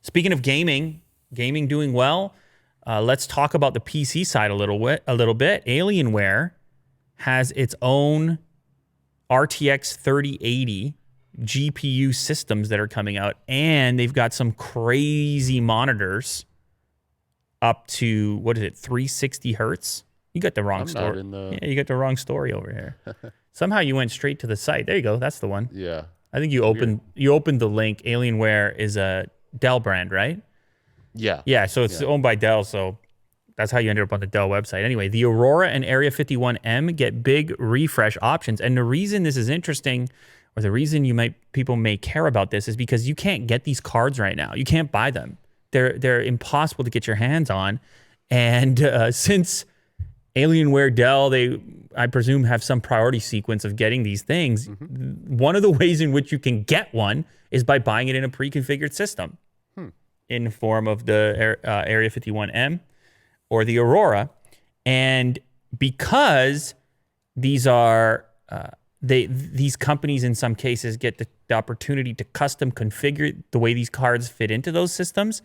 Speaking of gaming doing well. Let's talk about the PC side a little bit. Alienware has its own RTX 3080 GPU systems that are coming out, and they've got some crazy monitors up to 360 hertz. You got the wrong story. Yeah, you got the wrong story over here. Somehow you went straight to the site. There you go. That's the one. Yeah. I think you opened the link. Alienware is a Dell brand, right? Yeah. Yeah, so it's owned by Dell, so that's how you ended up on the Dell website. Anyway, the Aurora and Area 51M get big refresh options. And the reason this is interesting, or the reason people may care about this, is because you can't get these cards right now. You can't buy them. They're impossible to get your hands on. And since Alienware, Dell, I presume, have some priority sequence of getting these things, one of the ways in which you can get one is by buying it in a pre-configured system in the form of the Area 51M or the Aurora. And because these are these companies in some cases get the opportunity to custom configure the way these cards fit into those systems,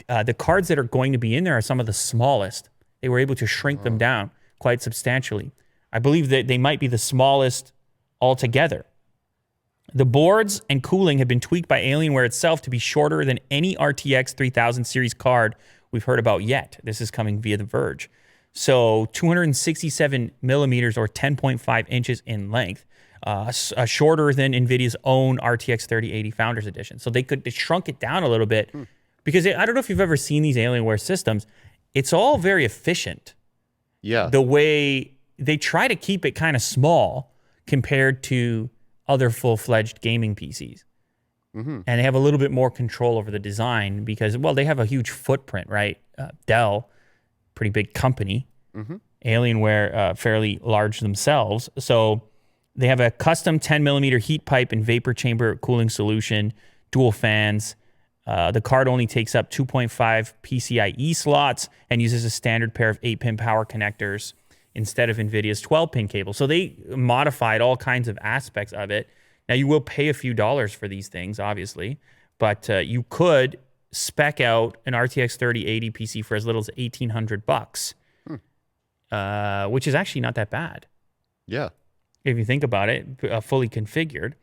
the cards that are going to be in there are some of the smallest. They were able to shrink them down quite substantially. I believe that they might be the smallest altogether. The boards and cooling have been tweaked by Alienware itself to be shorter than any RTX 3000 series card we've heard about yet. This is coming via The Verge. So 267 millimeters or 10.5 inches in length, shorter than NVIDIA's own RTX 3080 Founders Edition. So they shrunk it down a little bit because I don't know if you've ever seen these Alienware systems. It's all very efficient. Yeah. The way they try to keep it kind of small compared to other full-fledged gaming PCs. And they have a little bit more control over the design because, well, they have a huge footprint, right? Dell, pretty big company. Alienware, fairly large themselves. So they have a custom 10 millimeter heat pipe and vapor chamber cooling solution, dual fans. The card only takes up 2.5 PCIe slots and uses a standard pair of 8-pin power connectors instead of NVIDIA's 12-pin cable. So they modified all kinds of aspects of it. Now, you will pay a few dollars for these things, obviously, but you could spec out an RTX 3080 PC for as little as $1,800, which is actually not that bad. Yeah. If you think about it, fully configured.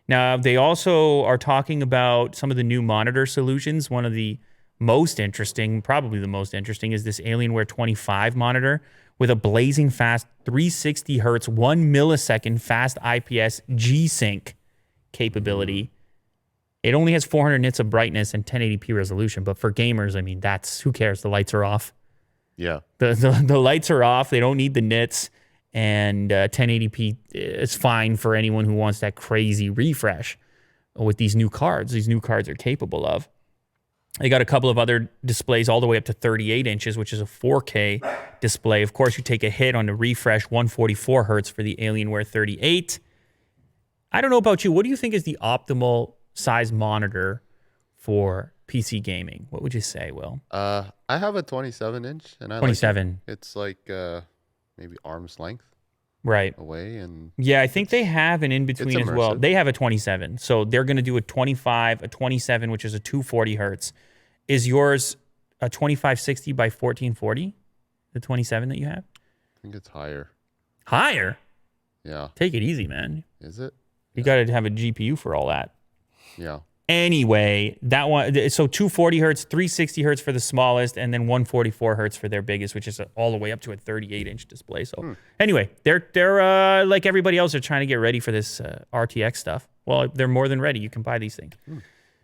Now, they also are talking about some of the new monitor solutions. One of the most interesting, probably the most interesting, is this Alienware 25 monitor with a blazing fast 360 hertz, 1 millisecond fast IPS G-Sync capability. It only has 400 nits of brightness and 1080p resolution, but for gamers, I mean, who cares? The lights are off. Yeah. The lights are off. They don't need the nits. And 1080p is fine for anyone who wants that crazy refresh with these new cards. These new cards are capable of. They got a couple of other displays all the way up to 38 inches, which is a 4K display. Of course, you take a hit on the refresh, 144 hertz for the Alienware 38. I don't know about you. What do you think is the optimal size monitor for PC gaming? What would you say, Will? I have a 27 inch and I 27. like it. It's like maybe arm's length right away. And yeah, I think they have an in-between as well. They have a 27. So they're going to do a 25, a 27, which is a 240 hertz. Is yours a 2560 by 1440? The 27 that you have? I think it's higher. Higher? Yeah. Take it easy, man. Is it? You got to have a GPU for all that. Yeah. Anyway, that one, so 240 hertz, 360 hertz for the smallest, and then 144 hertz for their biggest, which is all the way up to a 38-inch display. So anyway, they're like everybody else, they're trying to get ready for this RTX stuff. Well, they're more than ready. You can buy these things.